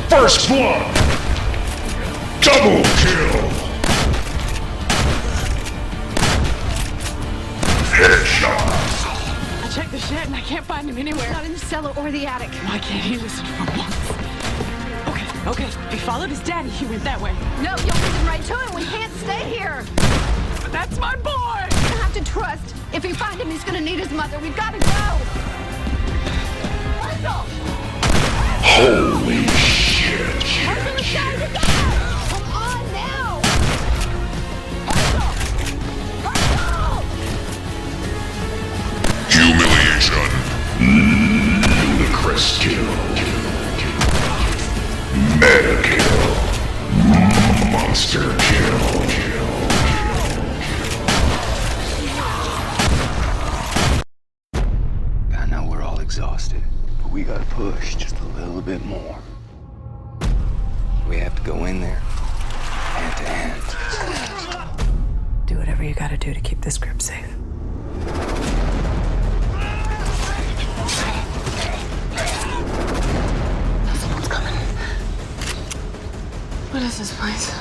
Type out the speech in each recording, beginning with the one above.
First blood! Double kill! Headshot! I checked the shed and I can't find him anywhere. Not in the cellar or the attic. Why can't he listen for once? Okay. If he followed his daddy, he went that way. No, you'll listen right to him. We can't stay here. But that's my boy! You have to trust. If we find him, he's gonna need his mother. We've got to go. Russell! Holy shit! Russell, it's time to go! Come on now! Russell! Russell! Humiliation! Ludicrous kill. Meta kill. Monster kill. I know we're all exhausted, but we gotta push just a little bit more. We have to go in there, hand to hand. Do whatever you gotta do to keep this group safe. Someone's coming. What is this place?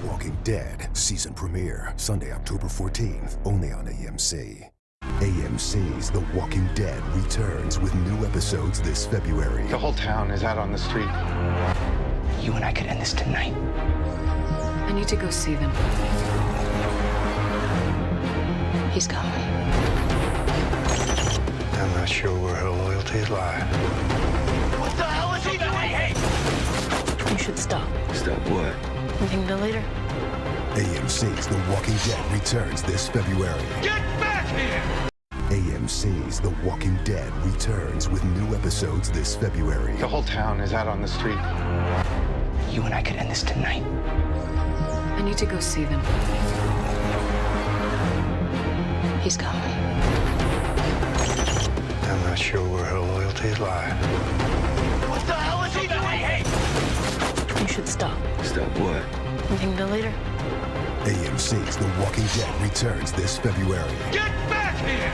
The Walking Dead season premiere, Sunday, October 14th, only on AMC. AMC's The Walking Dead returns with new episodes this February. The whole town is out on the street. You and I could end this tonight. I need to go see them. He's gone. I'm not sure where her loyalties lie. You should stop. Stop what? Anything to later? AMC's The Walking Dead returns this February. Get back here! AMC's The Walking Dead returns with new episodes this February. The whole town is out on the street. You and I could end this tonight. I need to go see them. He's gone. I'm not sure where her loyalties lie. You should stop. Stop what? Anything to later? AMC's The Walking Dead returns this February. Get back here!